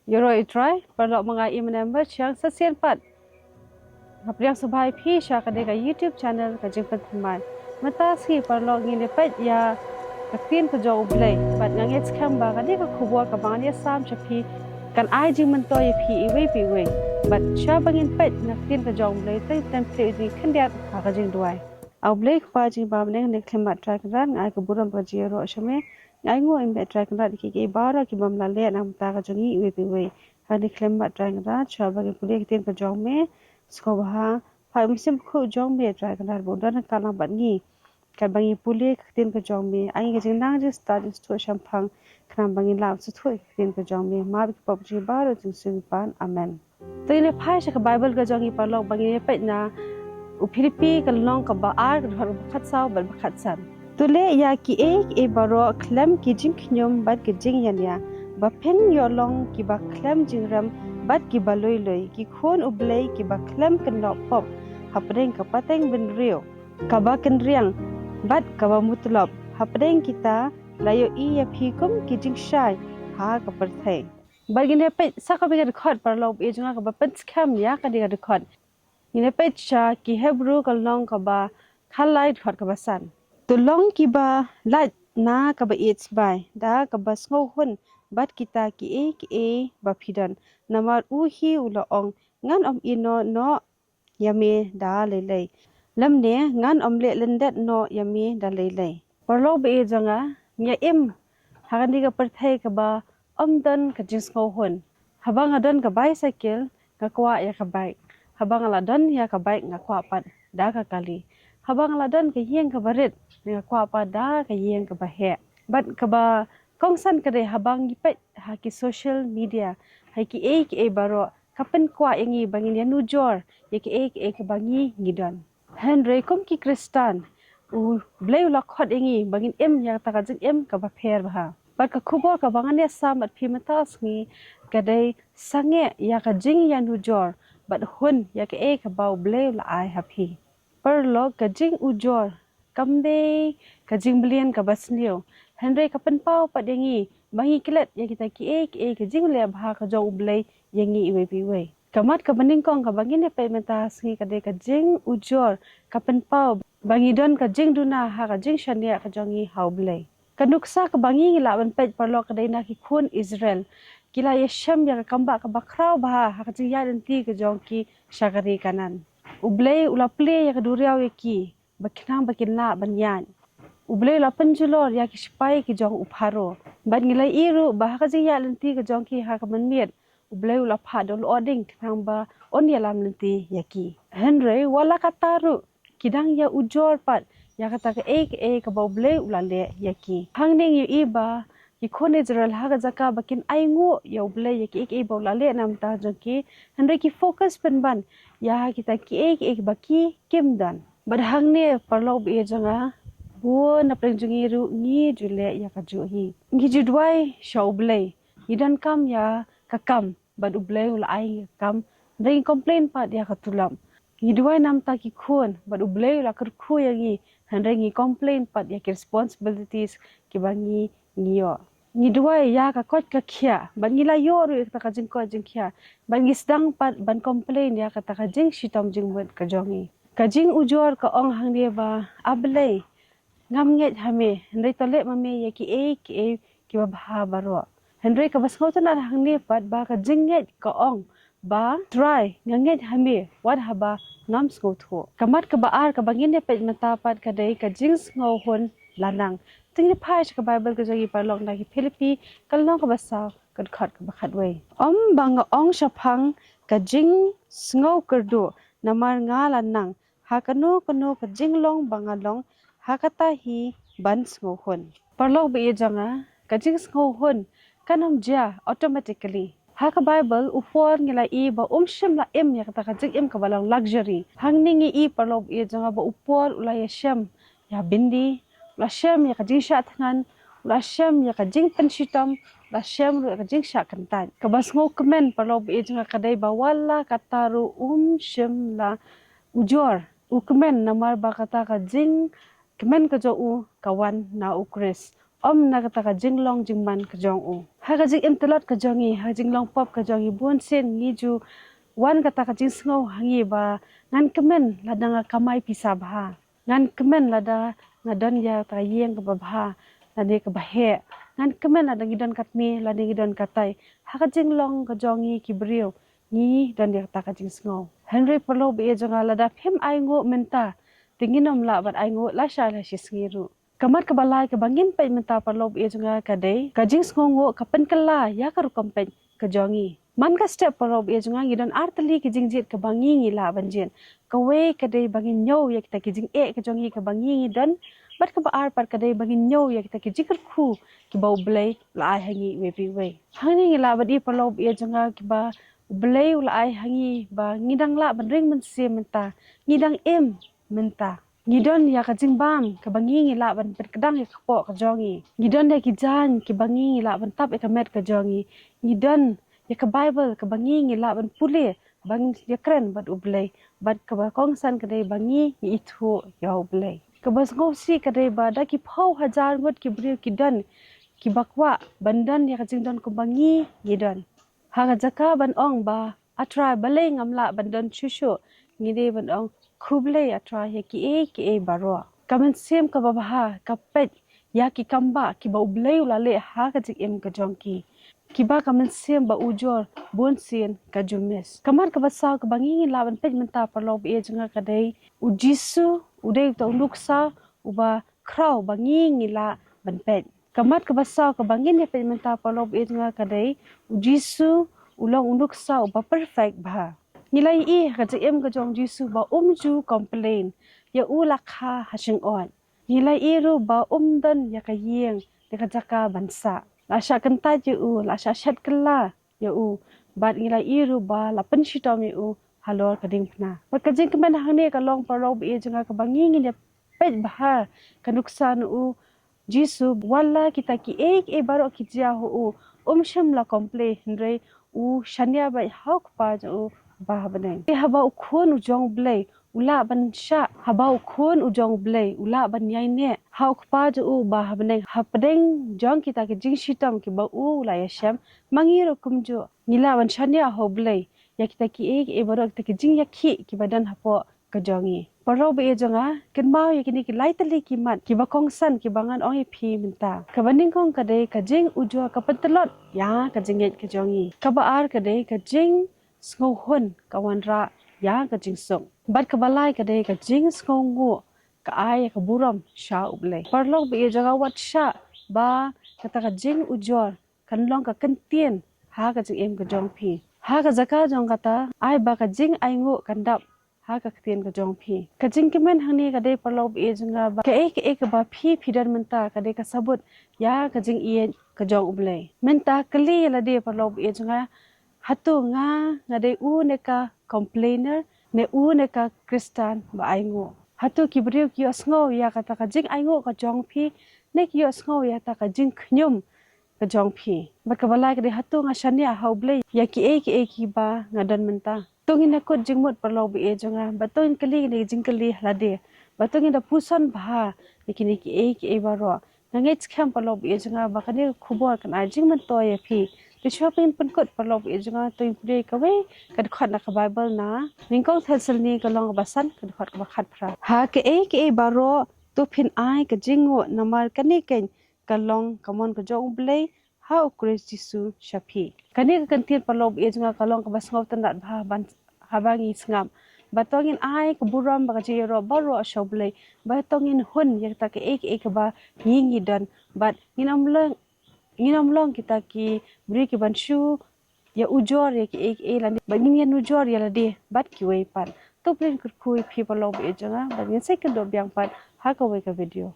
Euro try perlu mengai member yang sesian pat. Kapriang subhai phi sha kadega YouTube channel ka jingpat teman. Mata ski perlu ngine pet ya katin ko jo ublay. Bat ngangets kamba kadega kubwa ka bangnya sam chapi kan ai jing mento ye phi iwe pi we. Bat sha bangin pet ngaktin ko jo ublay tai template ni khandiat ka jing duai. Ublay kwa jing ba mne ne klemat track ran ngai ko buram pa jero shame ngai ngo im track ran ki bara ki bamla le nam ta ka jongi iwe pi we. Hani klemat track ran sha bangin pulek tin ko jo me sekolah hai musim khu jong me try kanar bodan kala bangi kan bangi puli tin ke jong me ai ke jing je start sto champang kan bangi law su thui tin ke jong me ma bi pop ji baro jing sing pan amen tine phai sha ka bible ka jong i parlok bangi pe na u philipi kan long ka ba ar ka khat saw bal khat san tule ya ki e baro klam ki jing knyom bat ke jing yan ya ba pen yo long ki ba klam jing ram bat ki baloi loi ki khon ublei ki ba klam kan lo pop hapdeng ka pateng ben rio ka ba kan riang bat ka ba mutlop hapdeng kita layo I ya phikum ki jing shai ha ka perthai bagine pe sa ka be record par lo e junga ka ba pen skam ya ka de record ine pe cha ki hebru ka long ka ba khalai record ka ba san to long ki ba light na ka ba it's by da ka ba snow hun bat kita ki e ba phidan namar hi ula ong ngan ino no yame da lele lamne ngan le lendet no yame da lele parlo be janga nya im hagani ka perthai ka ba dan ka jing snow hun habang adan ka bicycle ka kwa ya ka bike habang ladan ya ka bike nga kwa pat da ka kali habang ladan ka yeng ka barit nga kwa pa da ka yeng ka ba he bat ka ba kongsan ka de habang gipet ha ki social media ha ki e baro kapen kwa ingi bangin ya nujor ya ki ka bangi ngidon henry kom ki kristan u blay la khot ingi bangin em ya ta ka jing em ka ba pher ba bat ka khubor ka bangan ya samat phimatas ngi ka dei sange ya ka jing ya nujor bat hun ya ki ka ba blay la ai happy perlo ka jing ujor kamde ka jing blian ka basnio henry kapen pau padengi bangi kilet ya kita ki ka jing le bha ka jo ublei yangi iwe piwe kamat ka baning kong ka bangin ne pe menta singi ka de ka jing ujor kapen pau bangi don ka jing duna ha ka jing shania ka jongi haublei kanuksa ka bangi la ban pe parlo ka de na ki khun israel kila ye sham ya ka kamba ka bakrau ba ha ka jing ya den ti ka jong ki shagari kanan ublei ula ple ya ka duriau ye ki baknang bakinla banyan ublei la penjulor ya ki spai ki jong upharo ban ngilai iru bah ka jing ya lenti ka jong ki ha ka manmiet ublei la phadol oding thang ba on ya lam lenti ya ki henry wala kataru kidang ya ujor pat ya kata ka ka ba ublei ula le ya ki hangning yu iba ki khone jeral ha ka jaka bakin aingu ya ublei ya ki ba ula le nam ta jong ki henry ki focus pen ban ya kita ki ba ki kimdan badhang ne parlo be janga bu na prengjungi ru ngi jule ya ka ju hi ngi judwai shaublei idan kam ya kakam bad ublei ul ai kam ring complain pa dia ka tulam ngi duai nam ta ki khun bad ublei la kur khu ya ngi handai ngi complain pa dia ki responsibilities ki bangi ngiyo ngi duai ya ka kot ka khia ban ngi la yo ru ta ka jing ko jing khia ban ngi sedang pat ban complain ya ka ta ka jing shitom jing wet ka jongi kajing ujor ka ong hang dia ba ablei ngam nget hame hendai tole mame ya ki ki ba bha baro hendai ka bas ngau na hang ne pat ba ka jing nget ka ong ba try nganget hame wat haba ngam sko tho kamat ka ba ar ka bangin ne pet mata pat ka dei ka jing ngau hon lanang ting ne phai ka bible ka jagi parlok na ki philippi kalno ka basa kad khat ka bakhat wei bang ong shaphang ka jing ngau kerdu namar nga lanang hakano kano ka jinglong bangalong hakata hi ban ngohon parlok be janga ka jing ngohon kanom ja automatically haka bible upor ngila I ba shim la em ya ka jing em ka balang luxury hangning I parlok be janga ba upor ulaya sham ya bindi la sham ya ka jing sha thangan la sham ya ka jing penshitam la sham ru ka jing sha kantan ka bas ngo comment parlok be janga kadai ba wala kataru shim la ujor ukmen namar bakata ka jing kemen ka jo u kawan na ukres na kata ka jinglong jingman ka jong u ha ka jing imtelot ka jongi ha jinglong pop ka jongi bun sen ngi ju wan kata ka jing sngo hangi ba ngan kemen lada nga kamai pisa bha ngan kemen lada ngadon ya ta yeng ka bha lade ka bahe ngan kemen lada ngidon katmi lade ngidon katai ha ka jinglong ka jongi ki brio ni dan dia kata ka jing sngo Henry perlo be jonga lada phem ai ngo menta tinginom la bat ai ngo la sha la shi sngiru kamat kebalai ke bangin pe menta perlo be jonga kadai ka jing sngo ngo kapen kala ya ka rukom pe ka jongi man ka step perlo be jonga ngidon artli ki jing jit ka bangi ngila banjin ka we kadai bangin nyo ya kita ki jing e ka jongi ka bangi ngidon bat ka baar par kadai bangin nyo ya kita ki jikar khu ki bau blai la ai hangi we pi we hangi ngila badi perlo be jonga ki ba Belai ulai hangi ba ngidang la bandring mensi menta ngidang em menta ngidon ya ka jingbam ka bangi ngila ban kedang ya kpo ka jongi ngidon ya ki jan ki bangi ngila ban tap ka met ka jongi ngidon ya ka bible ka bangi ngila ban pule bang ya kren bat ublai bat ka ba kongsan ka dei bangi ni itu ya ublai ka bas ngosi ka dei ba da ki phau hajar ngot ki bri ki don ki bakwa bandan ya ka jingdon ko bangi ngidon Haga jaka ban ong ba atra balai ngamla bandon chushu ngide ban ong khuble atra he ki e baro kamen sem ka babaha ka pet ya ki kamba ki ba ublei ulale ha ka jik em ka jongki ki ba kamen sem ba ujor bon sin ka jumes kamar ka basa ka bangi la ban pet menta parlo be junga ka dei u jisu udei to luksa uba kraw bangi ngila ban pet kamat ka basa ka bangin ya menta parlo be junga ka dei jisu ulong unduk sa ba perfect ba nilai I ka em ka jong jisu ba ju complain ya ulakha hashing on nilai I ru ba dan ya ka yeng de ka jaka bansa la sha kanta ju la sha shat kala ya ba nilai I ru ba la pensitom ya halor ka ding pna ba ka jing kemen hane ka long parlo be junga ka bangin ya pet ba ka nuksan jisu wala kita ki e baro ki jia ho sham la complain re shania bai hawk pa jo ba baneng haba ukhon ujong blai ula ban sha haba ukhon ujong blai ula ban yai ne hawk pa jo ba baneng hapadeng jong kita ki jing shitam ki ba la yasham mangiro kumjo nila ban shania ho blai ya kita ki e baro kita ki jing yakhi ki badan hapo kajongi Parau be jonga ken mau ya kini ki laitali ki mat ki bakong san ki bangan ong phi minta ka baning kong ka dei ka jing ujo ka pentelot ya ka jinget ka jongi ka baar ka dei ka jing sngo hun ka wanra ya ka jing song bat ka balai ka dei ka jing sngo ngo ka ai ka buram sha uble parlok be jonga wat sha ba kata ka jing ujo kan long ka kentien ha ka jing em ka jong phi ha ka jaka jong kata ai ba ka jing ai ngo kandap ha ka ktien ka jong phi ka jing kimen hangni ka dei parlo be junga ba ka ka ba phi phidan menta ka dei ka sabut ya ka jing ie ka jong uble menta kali la dei parlo be junga hatu nga dei ne ka complainer ne ne ka kristan ba aingo hatu ki briu ki osngo ya ka ta ka jing aingo ka jong phi ne ki osngo ya ta ka jing khnyum ka jong phi ba ka balai ka dei hatu nga shania hauble ya ki ki ba ngadan menta tungin ako jingmut parlo be jonga batong kali ni jingkali halade batong da pusan bha nikini ki baro nangech kham parlo be jonga bakani khubor kan jingman to ye phi ti shopping pun kot parlo be jonga to impre ka we kad khat na ka bible na ningkong thasal ni ka long basan kad khat ka khat phra ha ki baro to phin ai ka jingo namar kani ken ka long kamon ka jong blai how Christ Jesus shapi kani ka kantir parlo be jonga kalong ka basngop tandat bha ban habangi sngam batongin ai ka buram ba ka jiro baro shoble batongin hun yak ta ka ka ba ngingi dan bat nginam long kita ki bri ki banshu ya ujor ya ki la ba ngin ujor ya la de bat ki wei pan to plen kur kui people love e janga ba ngin second do byang pan ha ka wei ka video